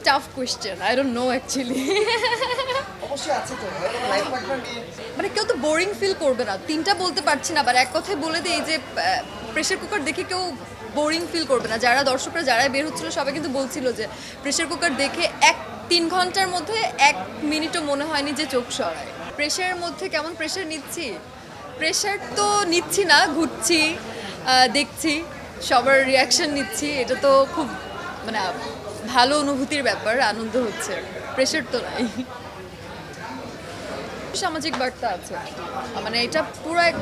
Tough question, I don't know actually. অবশ্যই আছে তো লাইফ পার্টনার নিয়ে। মানে কেউ তো বোরিং ফিল করবে না, তিনটা বলতে পারছি না, আবার এক কথায় বলে দিই যে প্রেশার কুকার দেখে কেউ বোরিং ফিল করবে না। যারা দর্শকরা যারা বের হচ্ছিল সবাই কিন্তু বলছিল যে প্রেশার কুকার দেখে 3 ঘন্টার মধ্যে 1 মিনিটও মনে হয়নি যে চোখ সরায়। প্রেশারের মধ্যে কেমন প্রেশার নিচ্ছি? প্রেশার তো নিচ্ছি না, ঘুরছি, দেখছি, সবার রিয়াকশন নিচ্ছি, এটা তো খুব মানে ভালো অনুভূতির ব্যাপার, আনন্দ হচ্ছে, প্রেশার তো নাই। সামাজিক বার্তা আছে, মানে এটা পুরো এক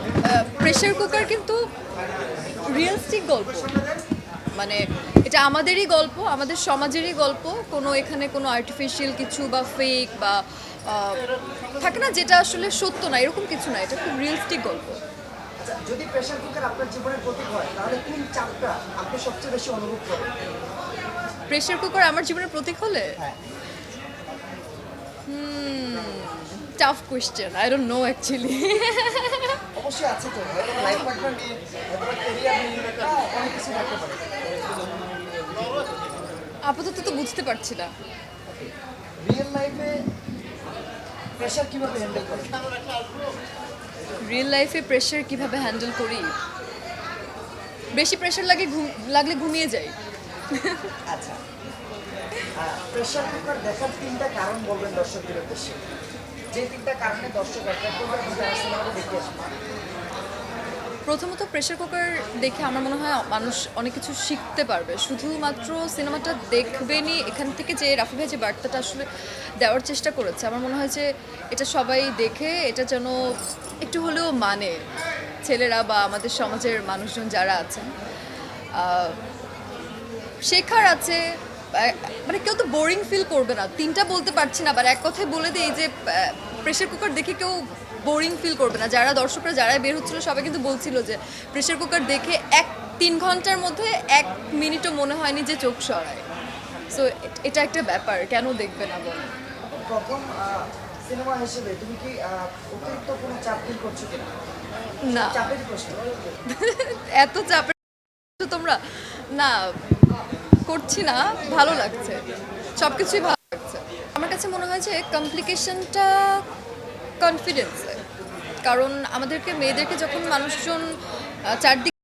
প্রেশার কুকার কিন্তু রিয়েলিস্টিক গল্প, মানে এটা আমাদেরই গল্প, আমাদের সমাজেরই গল্প, কোনো এখানে কোনো আর্টিফিশিয়াল কিছু বা ফেক বা থাকে না যেটা আসলে সত্য না, এরকম কিছু না, এটা খুব রিয়েলিস্টিক গল্প। আচ্ছা, যদি প্রেশার কুকার আপনার জীবনের প্রতীক হয় তাহলে কোন চাপটা আপনি সবচেয়ে বেশি অনুভব করেন? প্রেশার কুকার আমার জীবনের প্রতীক হলে হ্যাঁ। Tough question, I don't know actually. অবশ্যই আছে তো লাইফ পার্টনার নিয়ে, ক্যারিয়ার নিয়ে, অনেক কিছু থাকতে পারে। আপাতত তো বুঝতে পারছি না। রিয়েল লাইফে প্রেশার কিভাবে হ্যান্ডেল করেন? রিয়েল লাইফে প্রেশার কিভাবে হ্যান্ডেল করি? বেশি প্রেশার লাগলে ঘুমিয়ে যাই। আচ্ছা, প্রেশার কুকার দেখার 3টা কারণ বলবেন দর্শকদের উদ্দেশ্যে, যে 3টা কারণে দর্শক একটা করবে সিনেমাটা দেখতে আসবে। প্রথমত প্রেশার কুকার দেখে আমার মনে হয় মানুষ অনেক কিছু শিখতে পারবে, শুধুমাত্র সিনেমাটা দেখবেনই এখান থেকে, যে রাফি ভাই যে বার্তাটা আসলে দেওয়ার চেষ্টা করেছে, আমার মনে হয় যে এটা সবাই দেখে এটা যেন একটু হলেও মানে ছেলেরা বা আমাদের সমাজের মানুষজন যারা আছেন, শেখার আছে, মানে কেউ তো বোরিং ফিল করবে না, তিনটা বলতে পারছি না, আবার এক কথায় বলে দিই যে প্রেশার কুকার দেখে কেউ বোরিং ফিল করবে না। যারা দর্শকরা যারা বের হচ্ছিল সবাই কিন্তু বলছিল যে প্রেশার কুকার দেখে 3 ঘন্টার মধ্যে 1 মিনিটও মনে হয়নি যে চোখ সরায়। সো এটা একটা ব্যাপার, কেন দেখবে না বলেন? প্রথম সিনেমা হিসেবে তুমি কি অতিরিক্ত কোনো চাপ ফিল করছো কিনা? না, চাপের প্রশ্ন। এত চাপের তোমরা না, করছি না, ভালো লাগছে, সব কিছুই ভালো লাগছে। আমার কাছে মনে হয় যে কমপ্লিকেশনটা কনফিডেন্সে, কারণ আমাদেরকে মেয়েদেরকে যখন মানুষজন চারদিকে